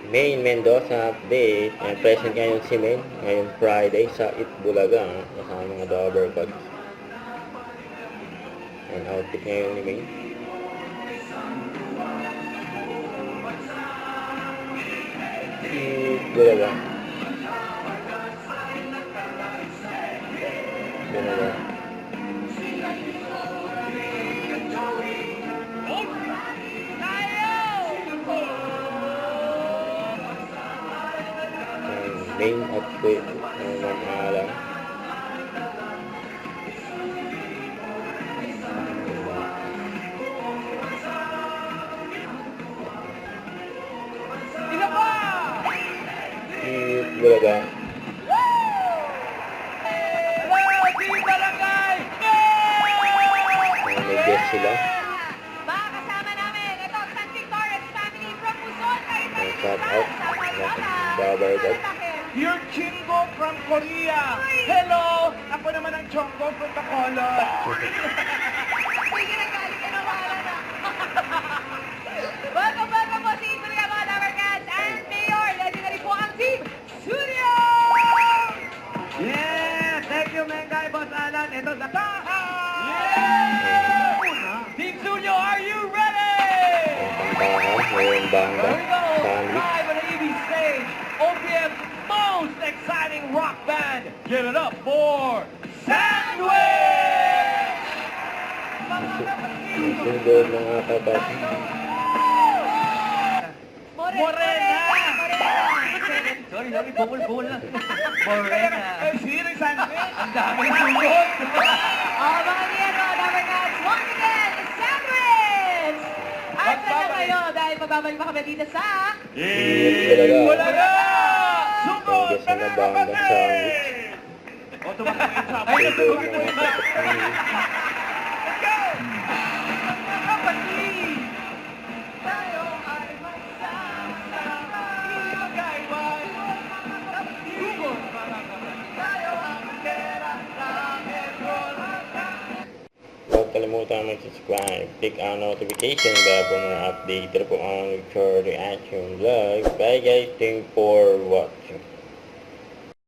Main Mendoza update. Present ngayon si Main. Ngayon Friday sa Itbulaga. Kasama mga Dover Gods. Ang outfit ngayon ni Main. Itbulaga. Itbulaga. Main outfit ng alam. Itbulaga. May guest sila. Kasama namin, ito, Santi Torres family from Luzon. Shout out. Dover Gods. You're Chingo from Korea. Hello! Ako naman ang Chongo from Bacolod. Sige na, galing ka na, wala na. Welcome po sa Itbulaga mga Dover Cats and Mayor. Legendary po ang Team Studio! Yeah! Thank you, Mengay, Boss Alan. Ito sa Taha! Yeah! Team Studio, are you ready? Ang kantahan, ngayong banda, Here we go! sandwich. Live on the EV stage, OPM's most exciting rock band. Give it up for Sandwich! Sundod mga kapatid. Morena! Sorry, bukol lang. Morena. Eh, sino yung sandwich? Ang dami ng sundod. Mga niyero, Dover Cats, once again, Sandwich! At sana kayo dahil magbabalik pa kami dito sa... Itbulaga! Sugod! Ang guest na banda, sandwich. O, tumakbo yung sabi. Ay, Sundod natulog mga ito. kapatid. Let's go! Kapatid! Tayo ay magsasama. Magkaiwan. Sugod! Tayo ang Pera sa meron. Huwag kalimutan mag-subscribe. Click ang notification bell for more update. Ito po ang Victor Reaction Vlog. Bye guys. Thanks for watching.